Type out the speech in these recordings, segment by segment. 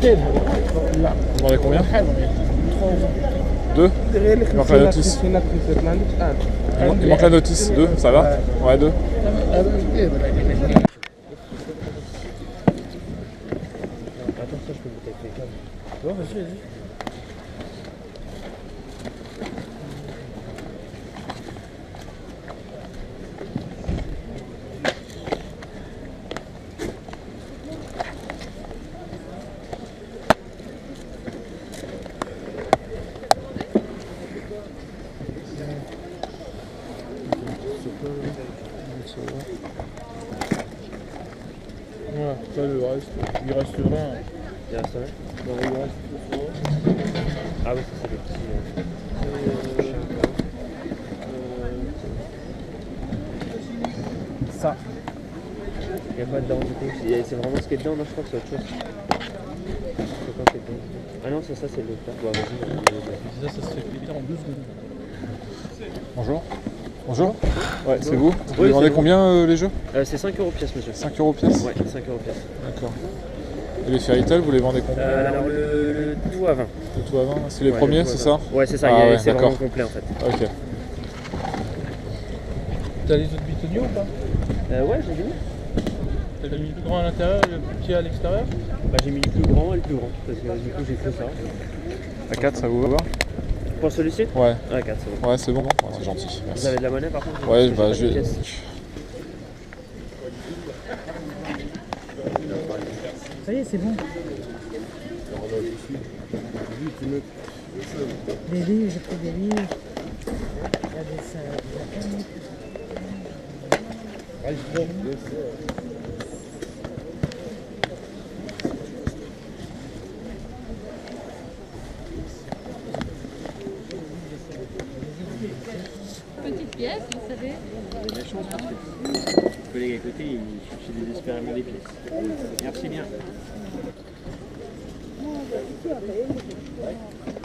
Vous demandez combien? 2. Il manque la notice. Il manque la notice. 2, ça va? Ouais, 2. Voilà, ça le reste, il reste 20. Il reste 20? Non, il reste 20. Ah oui, ça c'est le petit. Ça. Il n'y a pas dedans du coup. C'est vraiment ce qui est dedans, non, je crois que c'est autre chose. C'est quoi qui est dedans? Ah non, c'est ça, c'est le plat. Bon, vas-y. Ça se fait cuire en 2 secondes. Bonjour. Bonjour. Ouais, c'est vous? Vous Oui, demandez c'est combien les jeux? C'est 5 € pièce, monsieur. 5 € pièce? Ouais, 5 € pièce. D'accord. Et les fairy tales, vous les vendez combien? Alors le tout à 20. Le tout à 20, c'est les Ouais, premiers, le tout à c'est ça? 20. Ouais, c'est ça, Ah ouais, c'est vraiment d'accord. complet en fait. Ok. T'as les autres bitonniers ou pas? Ouais, j'ai mis. T'as mis le plus grand à l'intérieur et le plus petit à l'extérieur? Bah, j'ai mis le plus grand et le plus grand. Parce que du coup, j'ai fait ça. À 4, ça vous va? Pour celui-ci? Ouais. Ah, 4, c'est bon. Ouais, c'est bon. Ouais, c'est gentil. Vous Merci. avez de la monnaie par contre? Ouais, Parce que bah j'ai je pas de vais. pièce. Ça y est, c'est bon. Des livres, j'ai pris des livres. Il y a des salades. Petite pièce, vous savez. Vous avez de la chance parce que le collègue à côté, il cherchait désespérément des pièces. Merci bien.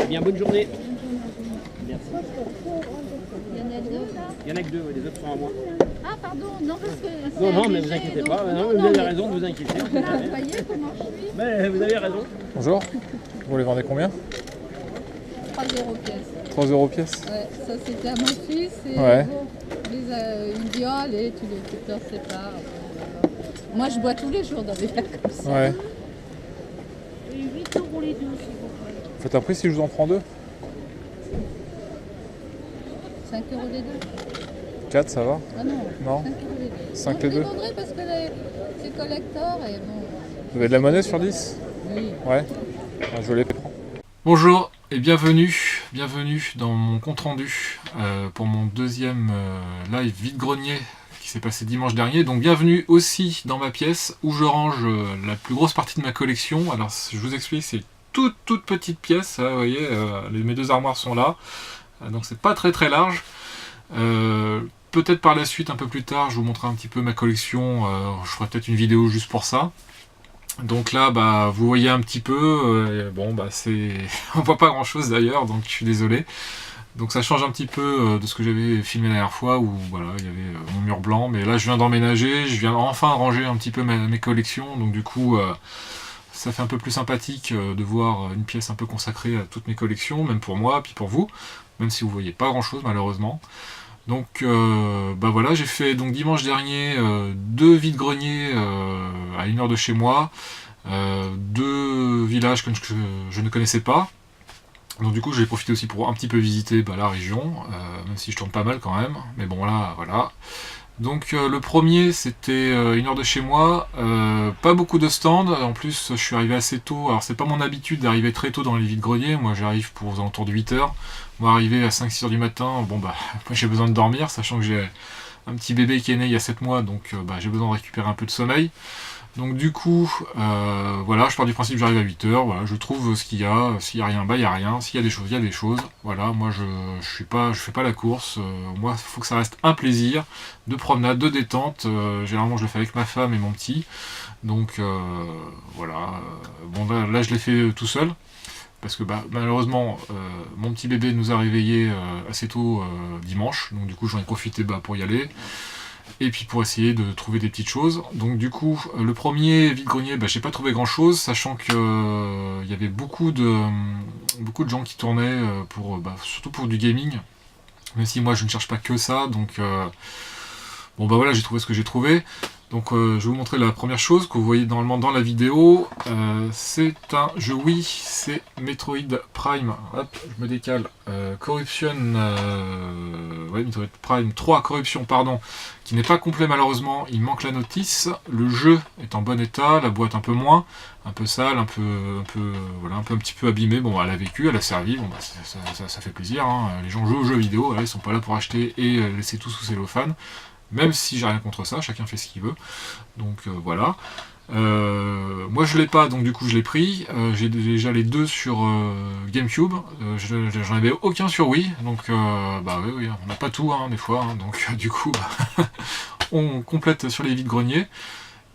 Eh bien, bonne journée. Merci. Il y en a 2 là. Il y en a que 2, les autres sont à moi. Ah pardon, non parce que c'est Non, mais léger, vous inquiétez donc- pas. Non, non, vous avez mais- raison de vous inquiéter. Là, vous voyez comment je suis? Mais vous avez raison. Bonjour. Vous les vendez combien? 3 € pièce. 3 € pièce? Ouais, ça c'était à mon fils et Ouais. bon, une viole et tous les écouteurs séparent. Moi je bois tous les jours dans des verres comme ça. Ouais. Et 8 € les deux s'il vous plaît. Faites un prix si je vous en prends 2? 5 € les deux? 4, ça va? Ah non, Non. 5 € les deux. 5 Moi, les je deux? demanderai parce que c'est collector et bon. Vous avez de la monnaie sur 10? Oui. Ouais. Ah, je les prends. Bonjour et bienvenue dans mon compte-rendu pour mon deuxième live vide-grenier qui s'est passé dimanche dernier. Donc bienvenue aussi dans ma pièce où je range la plus grosse partie de ma collection. Alors je vous explique, c'est toute petite pièce, vous voyez, mes 2 armoires sont là, donc c'est pas très large. Peut-être par la suite, un peu plus tard, je vous montrerai un petit peu ma collection, je ferai peut-être une vidéo juste pour ça. Donc là, bah, vous voyez un petit peu, bon, bah, c'est... on voit pas grand chose d'ailleurs, donc je suis désolé. Donc ça change un petit peu de ce que j'avais filmé la dernière fois, où voilà, il y avait mon mur blanc, mais là je viens d'emménager, je viens enfin ranger un petit peu mes collections, donc du coup, ça fait un peu plus sympathique de voir une pièce un peu consacrée à toutes mes collections, même pour moi, puis pour vous, même si vous voyez pas grand chose malheureusement. Donc bah voilà, j'ai fait donc dimanche dernier 2 vide-greniers à 1 heure de chez moi, 2 villages que je ne connaissais pas. Donc du coup j'ai profité aussi pour un petit peu visiter la région, même si je tourne pas mal quand même, mais bon là voilà. Donc le premier c'était 1 heure de chez moi, pas beaucoup de stands, en plus je suis arrivé assez tôt, alors c'est pas mon habitude d'arriver très tôt dans les vides-greniers, moi j'arrive pour aux alentours de 8 heures, moi arrivé à 5-6 heures du matin, bon bah moi j'ai besoin de dormir, sachant que j'ai un petit bébé qui est né il y a 7 mois, donc j'ai besoin de récupérer un peu de sommeil. Donc du coup, voilà, je pars du principe que j'arrive à 8 heures, voilà, je trouve ce qu'il y a, s'il n'y a rien, bah il n'y a rien, s'il y a des choses, il y a des choses, voilà, moi je fais pas la course, moi il faut que ça reste un plaisir, de promenade, de détente, généralement je le fais avec ma femme et mon petit, donc voilà, bon là je l'ai fait tout seul, parce que bah, malheureusement mon petit bébé nous a réveillés assez tôt dimanche, donc du coup j'en ai profité pour y aller. et puis pour essayer de trouver des petites choses. Donc du coup, le premier vide-grenier, j'ai pas trouvé grand chose, sachant que il y avait beaucoup de gens qui tournaient surtout pour du gaming, même si moi je ne cherche pas que ça, donc bon voilà, j'ai trouvé ce que j'ai trouvé. Donc je vais vous montrer la première chose que vous voyez normalement dans la vidéo. C'est un jeu Wii, c'est Metroid Prime. Hop, je me décale. Metroid Prime 3 Corruption, pardon, qui n'est pas complet malheureusement. Il manque la notice. Le jeu est en bon état, la boîte un peu moins, un peu sale, un petit peu abîmée. Bon, elle a vécu, elle a servi. Bon, ça fait plaisir. Hein. Les gens jouent aux jeux vidéo, voilà, ils sont pas là pour acheter et laisser tout sous cellophane. Même si j'ai rien contre ça, chacun fait ce qu'il veut. Donc voilà. Moi je l'ai pas, donc du coup je l'ai pris. J'ai déjà les deux sur GameCube. J'en avais aucun sur Wii. Donc oui, on n'a pas tout des fois. Donc du coup on complète sur les vides-greniers.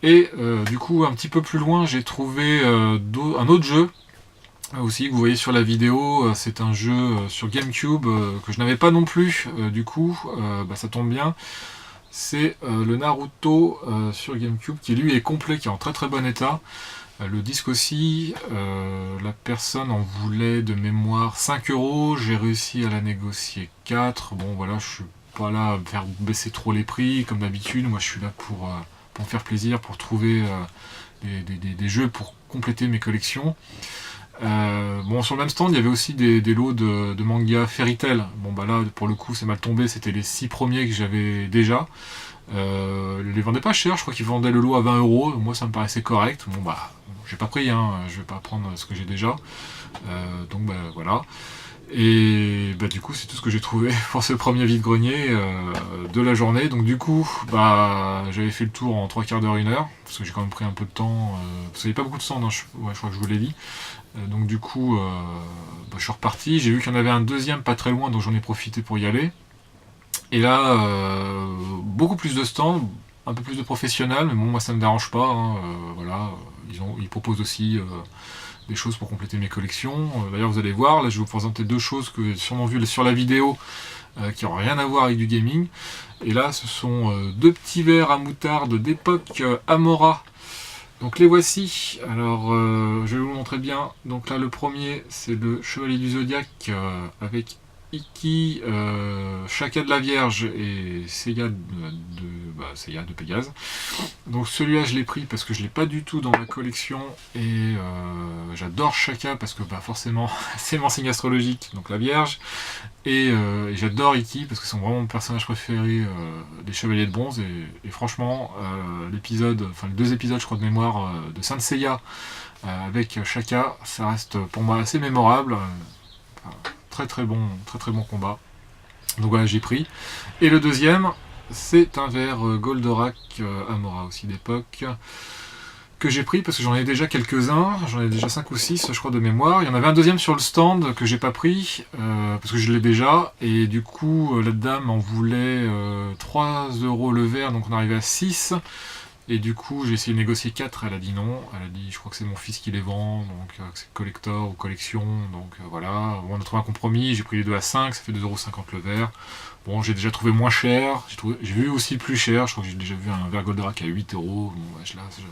Et du coup un petit peu plus loin j'ai trouvé un autre jeu. Aussi que vous voyez sur la vidéo, c'est un jeu sur GameCube que je n'avais pas non plus. Du coup ça tombe bien. C'est le Naruto sur GameCube qui lui est complet, qui est en très très bon état. Le disque aussi, la personne en voulait de mémoire 5 €, j'ai réussi à la négocier 4. Bon voilà, je suis pas là à faire baisser trop les prix comme d'habitude, moi je suis là pour me faire plaisir, pour trouver des jeux pour compléter mes collections. Sur le même stand il y avait aussi des lots de manga Fairy Tail. Bon là pour le coup c'est mal tombé, c'était les 6 premiers que j'avais déjà. Ils les vendaient pas cher, je crois qu'ils vendaient le lot à 20 €, moi ça me paraissait correct. Bon j'ai pas pris, je vais pas prendre ce que j'ai déjà. Donc voilà. Et du coup c'est tout ce que j'ai trouvé pour ce premier vide-grenier de la journée. Donc du coup j'avais fait le tour en 3/4 d'heure, 1 heure, parce que j'ai quand même pris un peu de temps, parce qu'il n'y avait pas beaucoup de stand, je crois que je vous l'ai dit. Donc du coup je suis reparti, j'ai vu qu'il y en avait un deuxième pas très loin, donc j'en ai profité pour y aller. Et là beaucoup plus de stands, un peu plus de professionnels, mais bon moi ça ne me dérange pas, voilà, ils proposent aussi des choses pour compléter mes collections. D'ailleurs vous allez voir, là je vais vous présenter deux choses que j'ai sûrement vues sur la vidéo qui n'ont rien à voir avec du gaming. Et là ce sont deux petits verres à moutarde d'époque Amora. Donc les voici. Alors je vais vous montrer bien. Donc là le premier c'est le Chevalier du Zodiaque avec Iki, Shaka de la Vierge et Seiya de Pégase. Donc celui-là je l'ai pris parce que je l'ai pas du tout dans ma collection et j'adore Shaka parce que forcément c'est mon signe astrologique, donc la Vierge, et j'adore Iki parce que c'est vraiment mon personnage préféré des Chevaliers de Bronze, et franchement les 2 épisodes je crois de mémoire de Saint Seiya avec Shaka, ça reste pour moi assez mémorable. Très très bon combat. Donc voilà, j'ai pris. Et le deuxième, c'est un verre Goldorak Amora aussi d'époque, que j'ai pris parce que j'en ai déjà quelques-uns, j'en ai déjà 5 ou 6 je crois de mémoire. Il y en avait un deuxième sur le stand que j'ai pas pris parce que je l'ai déjà, et du coup la dame en voulait 3 € le verre, donc on arrivait à 6. Et du coup j'ai essayé de négocier 4, elle a dit non, elle a dit je crois que c'est mon fils qui les vend, donc c'est collector ou collection, donc voilà, on a trouvé un compromis, j'ai pris les deux à 5, ça fait 2,50 € le verre. Bon, j'ai déjà trouvé moins cher, j'ai vu aussi plus cher, je crois que j'ai déjà vu un verre Goldorak à 8 €, bon,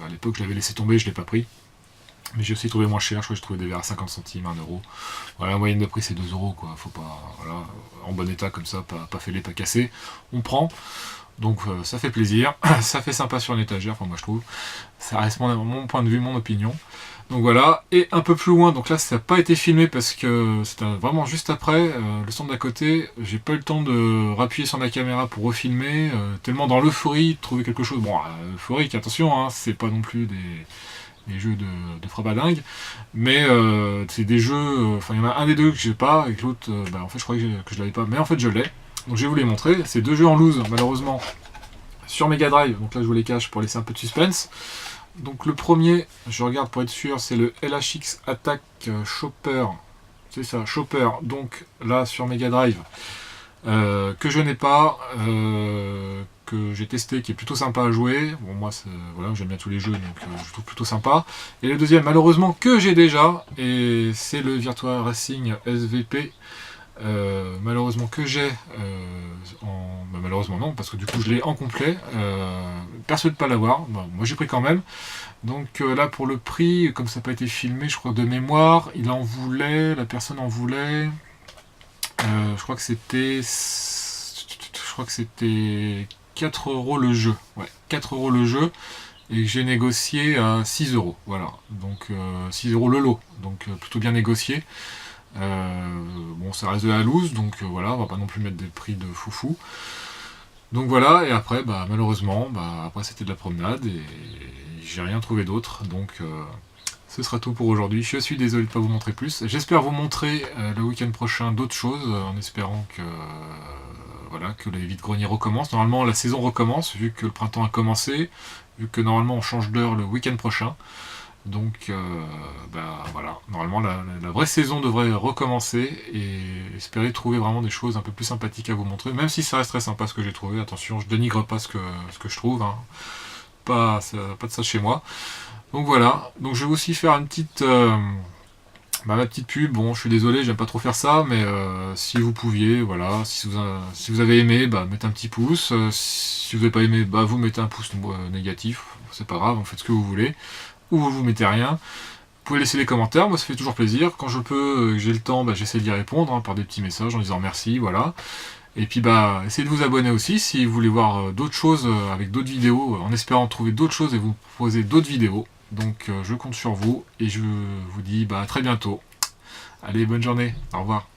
à l'époque je l'avais laissé tomber, je l'ai pas pris. Mais j'ai aussi trouvé moins cher, je crois que j'ai trouvé des verres à 50 centimes, 1 €. Voilà, la moyenne de prix c'est 2 € quoi, faut pas, voilà, en bon état comme ça, pas fêlé, pas cassé, on prend. Donc ça fait plaisir, ça fait sympa sur une étagère, moi je trouve. Ça reste mon point de vue, mon opinion. Donc voilà, et un peu plus loin, donc là ça n'a pas été filmé parce que c'était vraiment juste après, le stand d'à côté, j'ai pas eu le temps de rappuyer sur la caméra pour refilmer, tellement dans l'euphorie de trouver quelque chose. Bon, euphorique, attention, c'est pas non plus des jeux de frabadingue, mais c'est des jeux, il y en a un des deux que j'ai pas, et que l'autre, en fait je croyais que je l'avais pas, mais en fait je l'ai. Donc je vais vous les montrer, c'est 2 jeux en loose malheureusement sur Mega Drive, donc là je vous les cache pour laisser un peu de suspense. Donc le premier, je regarde pour être sûr, c'est le LHX Attack Chopper, c'est ça, Chopper, donc là sur Mega Drive, que je n'ai pas, que j'ai testé, qui est plutôt sympa à jouer. Bon moi voilà, j'aime bien tous les jeux, donc je trouve plutôt sympa. Et le deuxième malheureusement que j'ai déjà, et c'est le Virtua Racing SVP. malheureusement que j'ai malheureusement non, parce que du coup je l'ai en complet, persuadé de pas l'avoir. Bon, moi j'ai pris quand même. Donc là pour le prix, comme ça n'a pas été filmé, je crois de mémoire, la personne en voulait, je crois que c'était 4 € le jeu. Ouais, 4 € le jeu. Et que j'ai négocié à 6 €. Voilà. Donc 6 € le lot. Donc plutôt bien négocié. Bon, ça reste de la loose, donc voilà, on va pas non plus mettre des prix de foufou. Donc voilà, et après, bah, malheureusement, après c'était de la promenade et j'ai rien trouvé d'autre. Donc ce sera tout pour aujourd'hui. Je suis désolé de ne pas vous montrer plus. J'espère vous montrer le week-end prochain d'autres choses, en espérant que voilà, que les vide-greniers recommencent. Normalement, la saison recommence, vu que le printemps a commencé, vu que normalement on change d'heure le week-end prochain. Donc voilà, normalement la vraie saison devrait recommencer et espérer trouver vraiment des choses un peu plus sympathiques à vous montrer, même si ça reste très sympa ce que j'ai trouvé, attention, je dénigre pas ce que je trouve, hein. Pas de ça chez moi. Donc voilà, donc je vais aussi faire une petite ma petite pub. Bon, je suis désolé, j'aime pas trop faire ça, mais si vous pouviez, voilà, si vous avez aimé, mettez un petit pouce, si vous n'avez pas aimé, vous mettez un pouce négatif, c'est pas grave, vous faites ce que vous voulez, ou vous mettez rien. Vous pouvez laisser les commentaires, moi ça fait toujours plaisir. Quand je peux, j'ai le temps, j'essaie d'y répondre par des petits messages en disant merci, voilà. Et puis essayez de vous abonner aussi si vous voulez voir d'autres choses avec d'autres vidéos, en espérant trouver d'autres choses et vous proposer d'autres vidéos. Donc je compte sur vous et je vous dis à très bientôt. Allez, bonne journée, au revoir.